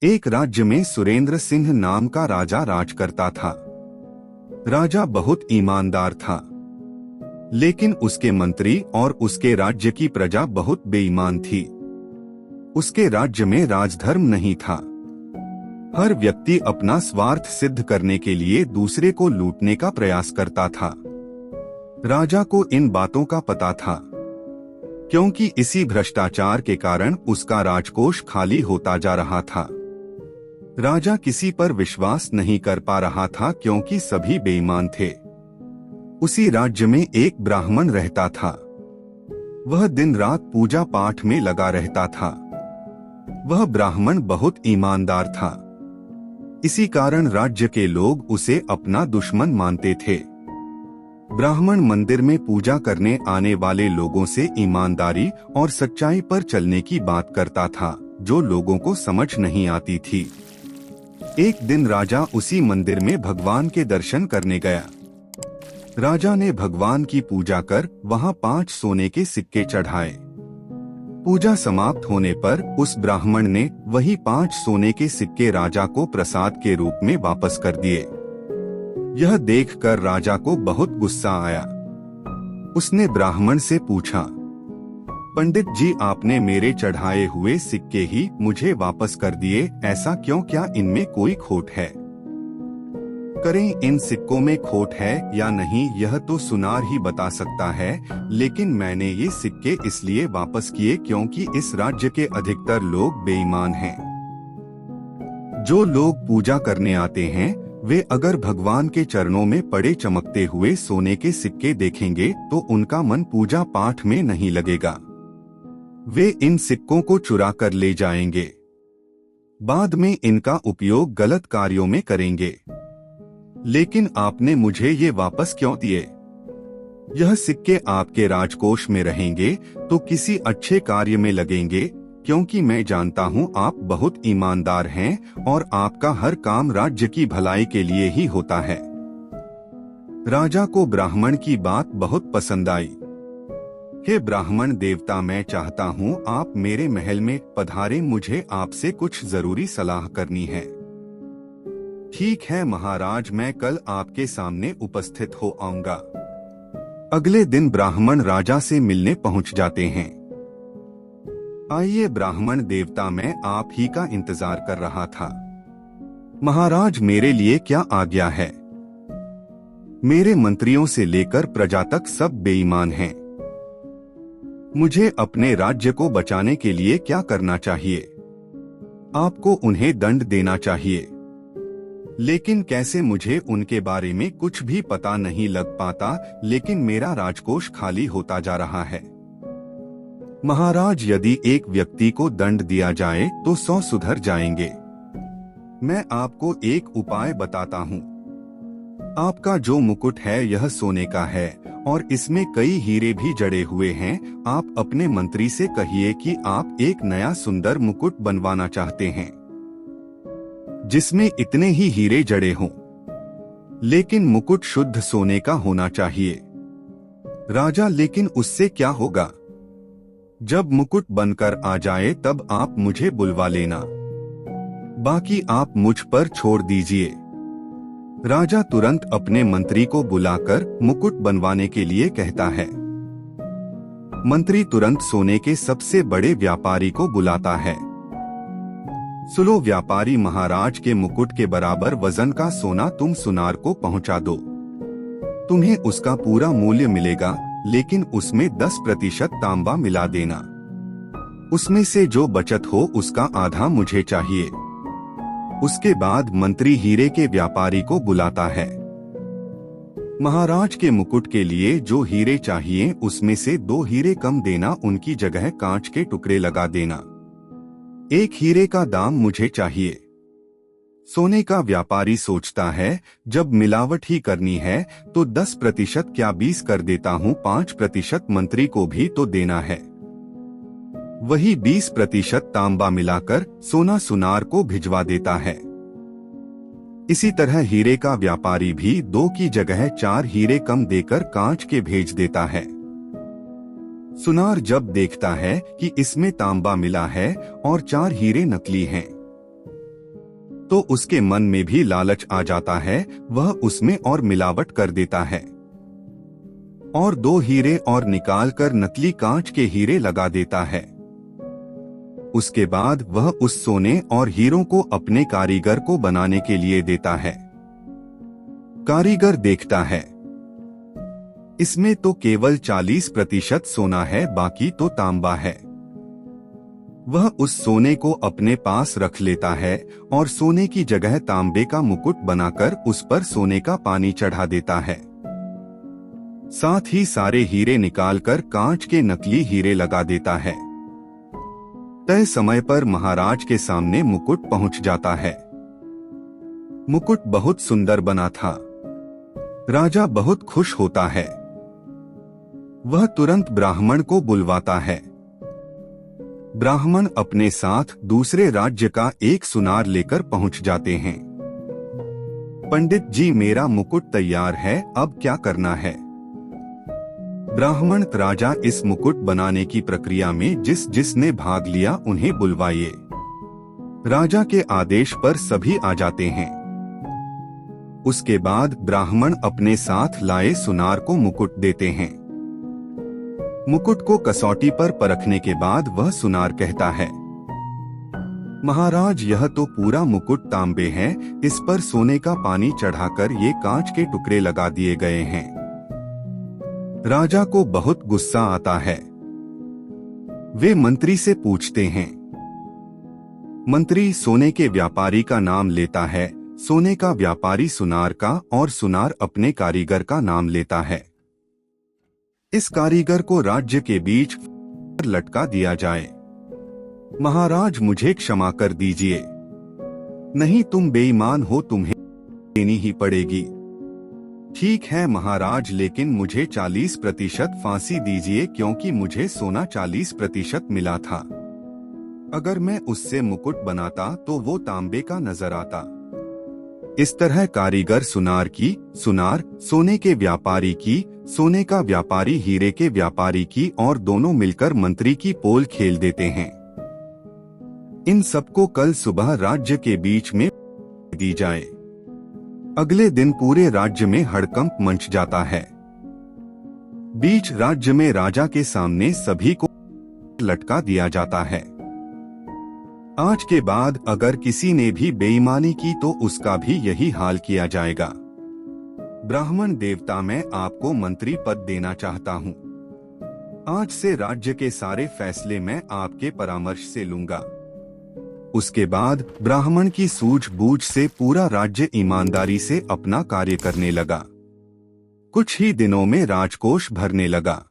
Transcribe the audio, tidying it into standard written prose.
एक राज्य में सुरेंद्र सिंह नाम का राजा राज करता था। राजा बहुत ईमानदार था, लेकिन उसके मंत्री और उसके राज्य की प्रजा बहुत बेईमान थी। उसके राज्य में राजधर्म नहीं था। हर व्यक्ति अपना स्वार्थ सिद्ध करने के लिए दूसरे को लूटने का प्रयास करता था। राजा को इन बातों का पता था, क्योंकि इसी भ्रष्टाचार के कारण उसका राजकोष खाली होता जा रहा था। राजा किसी पर विश्वास नहीं कर पा रहा था, क्योंकि सभी बेईमान थे। उसी राज्य में एक ब्राह्मण रहता था। वह दिन रात पूजा पाठ में लगा रहता था। वह ब्राह्मण बहुत ईमानदार था। इसी कारण राज्य के लोग उसे अपना दुश्मन मानते थे। ब्राह्मण मंदिर में पूजा करने आने वाले लोगों से ईमानदारी और सच्चाई पर चलने की बात करता था, जो लोगों को समझ नहीं आती थी। एक दिन राजा उसी मंदिर में भगवान के दर्शन करने गया। राजा ने भगवान की पूजा कर वहां 5 सोने के सिक्के चढ़ाए। पूजा समाप्त होने पर उस ब्राह्मण ने वही 5 सोने के सिक्के राजा को प्रसाद के रूप में वापस कर दिए। यह देखकर राजा को बहुत गुस्सा आया। उसने ब्राह्मण से पूछा, पंडित जी, आपने मेरे चढ़ाए हुए सिक्के ही मुझे वापस कर दिए, ऐसा क्यों? क्या इनमें कोई खोट है? करें इन सिक्कों में खोट है या नहीं, यह तो सुनार ही बता सकता है, लेकिन मैंने ये सिक्के इसलिए वापस किए क्योंकि इस राज्य के अधिकतर लोग बेईमान हैं। जो लोग पूजा करने आते हैं, वे अगर भगवान के चरणों में पड़े चमकते हुए सोने के सिक्के देखेंगे तो उनका मन पूजा पाठ में नहीं लगेगा। वे इन सिक्कों को चुरा कर ले जाएंगे। बाद में इनका उपयोग गलत कार्यों में करेंगे। लेकिन आपने मुझे ये वापस क्यों दिए? यह सिक्के आपके राजकोष में रहेंगे तो किसी अच्छे कार्य में लगेंगे, क्योंकि मैं जानता हूँ आप बहुत ईमानदार हैं और आपका हर काम राज्य की भलाई के लिए ही होता है। राजा को ब्राह्मण की बात बहुत पसंद आई। हे ब्राह्मण देवता, मैं चाहता हूँ आप मेरे महल में पधारें, मुझे आपसे कुछ जरूरी सलाह करनी है। ठीक है महाराज, मैं कल आपके सामने उपस्थित हो आऊंगा। अगले दिन ब्राह्मण राजा से मिलने पहुंच जाते हैं। आइए ब्राह्मण देवता, मैं आप ही का इंतजार कर रहा था। महाराज, मेरे लिए क्या आज्ञा है? मेरे मंत्रियों से लेकर प्रजा तक सब बेईमान हैं। मुझे अपने राज्य को बचाने के लिए क्या करना चाहिए? आपको उन्हें दंड देना चाहिए, लेकिन कैसे? मुझे उनके बारे में कुछ भी पता नहीं लग पाता, लेकिन मेरा राजकोष खाली होता जा रहा है। महाराज, यदि एक व्यक्ति को दंड दिया जाए तो 100 सुधर जाएंगे। मैं आपको एक उपाय बताता हूँ। आपका जो मुकुट है यह सोने का है और इसमें कई हीरे भी जड़े हुए हैं। आप अपने मंत्री से कहिए कि आप एक नया सुंदर मुकुट बनवाना चाहते हैं, जिसमें इतने ही हीरे जड़े हों, लेकिन मुकुट शुद्ध सोने का होना चाहिए। राजा, लेकिन उससे क्या होगा? जब मुकुट बनकर आ जाए तब आप मुझे बुलवा लेना, बाकी आप मुझ पर छोड़ दीजिए। राजा तुरंत अपने मंत्री को बुलाकर मुकुट बनवाने के लिए कहता है। मंत्री तुरंत सोने के सबसे बड़े व्यापारी को बुलाता है। सुनो व्यापारी, महाराज के मुकुट के बराबर वजन का सोना तुम सुनार को पहुंचा दो। तुम्हें उसका पूरा मूल्य मिलेगा, लेकिन उसमें 10% तांबा मिला देना। उसमें से जो बचत हो उसका आधा मुझे चाहिए। उसके बाद मंत्री हीरे के व्यापारी को बुलाता है। महाराज के मुकुट के लिए जो हीरे चाहिए उसमें से 2 हीरे कम देना, उनकी जगह कांच के टुकड़े लगा देना। 1 हीरे का दाम मुझे चाहिए। सोने का व्यापारी सोचता है, जब मिलावट ही करनी है तो 10% क्या 20 कर देता हूँ, 5% मंत्री को भी तो देना है। वही 20% तांबा मिलाकर सोना सुनार को भिजवा देता है। इसी तरह हीरे का व्यापारी भी 2 की जगह 4 हीरे कम देकर कांच के भेज देता है। सुनार जब देखता है कि इसमें तांबा मिला है और 4 हीरे नकली हैं, तो उसके मन में भी लालच आ जाता है, वह उसमें और मिलावट कर देता है और 2 हीरे और निकालकर नकली कांच के हीरे लगा देता है। उसके बाद वह उस सोने और हीरों को अपने कारीगर को बनाने के लिए देता है। कारीगर देखता है इसमें तो केवल 40% सोना है, बाकी तो तांबा है। वह उस सोने को अपने पास रख लेता है और सोने की जगह तांबे का मुकुट बनाकर उस पर सोने का पानी चढ़ा देता है। साथ ही सारे हीरे निकालकर कांच के नकली हीरे लगा देता है। तय समय पर महाराज के सामने मुकुट पहुंच जाता है। मुकुट बहुत सुंदर बना था। राजा बहुत खुश होता है। वह तुरंत ब्राह्मण को बुलवाता है। ब्राह्मण अपने साथ दूसरे राज्य का एक सुनार लेकर पहुंच जाते हैं। पंडित जी, मेरा मुकुट तैयार है, अब क्या करना है? ब्राह्मण राजा, इस मुकुट बनाने की प्रक्रिया में जिसने भाग लिया उन्हें बुलवाइए। राजा के आदेश पर सभी आ जाते हैं। उसके बाद ब्राह्मण अपने साथ लाए सुनार को मुकुट देते हैं। मुकुट को कसौटी पर परखने के बाद वह सुनार कहता है, महाराज, यह तो पूरा मुकुट तांबे है, इस पर सोने का पानी चढ़ाकर ये कांच के टुकड़े लगा दिए गए हैं। राजा को बहुत गुस्सा आता है। वे मंत्री से पूछते हैं। मंत्री सोने के व्यापारी का नाम लेता है। सोने का व्यापारी सुनार का और सुनार अपने कारीगर का नाम लेता है। इस कारीगर को राज्य के बीच लटका दिया जाए। महाराज, मुझे क्षमा कर दीजिए। नहीं, तुम बेईमान हो, तुम्हें देनी ही पड़ेगी। ठीक है महाराज, लेकिन मुझे 40% फांसी दीजिए, क्योंकि मुझे सोना 40% मिला था। अगर मैं उससे मुकुट बनाता तो वो तांबे का नजर आता। इस तरह कारीगर सुनार की, सुनार सोने के व्यापारी की, सोने का व्यापारी हीरे के व्यापारी की, और दोनों मिलकर मंत्री की पोल खेल देते हैं। इन सबको कल सुबह राज्य के बीच में दी जाए। अगले दिन पूरे राज्य में हड़कंप मच जाता है। बीच राज्य में राजा के सामने सभी को लटका दिया जाता है। आज के बाद अगर किसी ने भी बेईमानी की तो उसका भी यही हाल किया जाएगा। ब्राह्मण देवता, मैं आपको मंत्री पद देना चाहता हूँ। आज से राज्य के सारे फैसले मैं आपके परामर्श से लूंगा। उसके बाद ब्राह्मण की सूझबूझ से पूरा राज्य ईमानदारी से अपना कार्य करने लगा। कुछ ही दिनों में राजकोष भरने लगा।